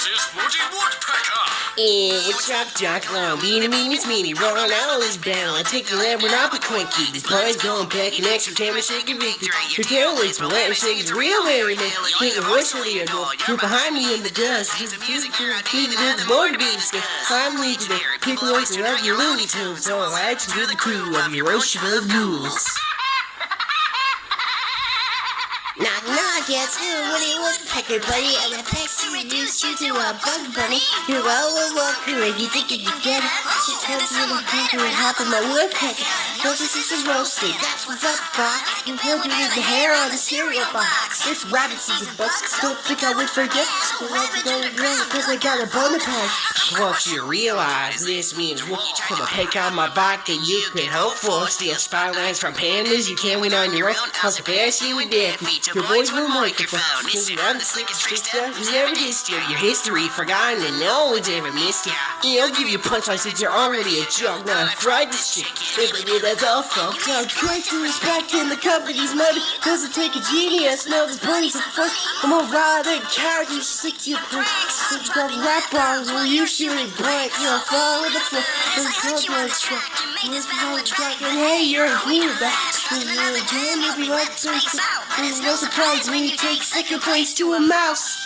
This is Woody Woodpecker. What's up, Doc? Meanie, roll on all this battle. I take the lever and I'll be quickie. This boy's going back an extra time to shake a victory. Your tail leaks, but let me shake it's real very man. Take a voice for the adult. You're behind me in the dust. This music for the kid that the board beats. I'm lead today. People always love your Looney Tunes. So I add you to the crew of your ocean of ghouls. Knock, knock, it's who? Woody Woodpecker, buddy. I'm a pex to reduce you to a bug bunny. You're well crew if you think you can get it. She tells you the pecker and hop in my woodpecker. This is roasted, that's what's up, Brock. You held you with the hair on the cereal box. This rabbit's in the box, don't think I would forget. So let's go around because I got a bonaparte. Once you realize this means from a peck on my back that you could hope for. Steal spotlights from pandas, you can't win on your own. I'll surpass you with death. Your boys will microphone. Cause you're the slickest trickster who's ever dissed you. Your history forgotten and no one's ever missed you. I'll give you punchlines since you're already a joke. Now I fried this shit. If I did, that's all, folks. I'm trying to respect in the company's money. Doesn't take a genius. No, this bunny's a fuck. I'm a rather carrot. You stick to your punch. Stick to the rap bombs. Will you shoot it blank? You'll fall with the floor. There's no one track. And hey, you're a queenback. You're a jam. You'll be like 36. There's no surprise when you take second place to a mouse.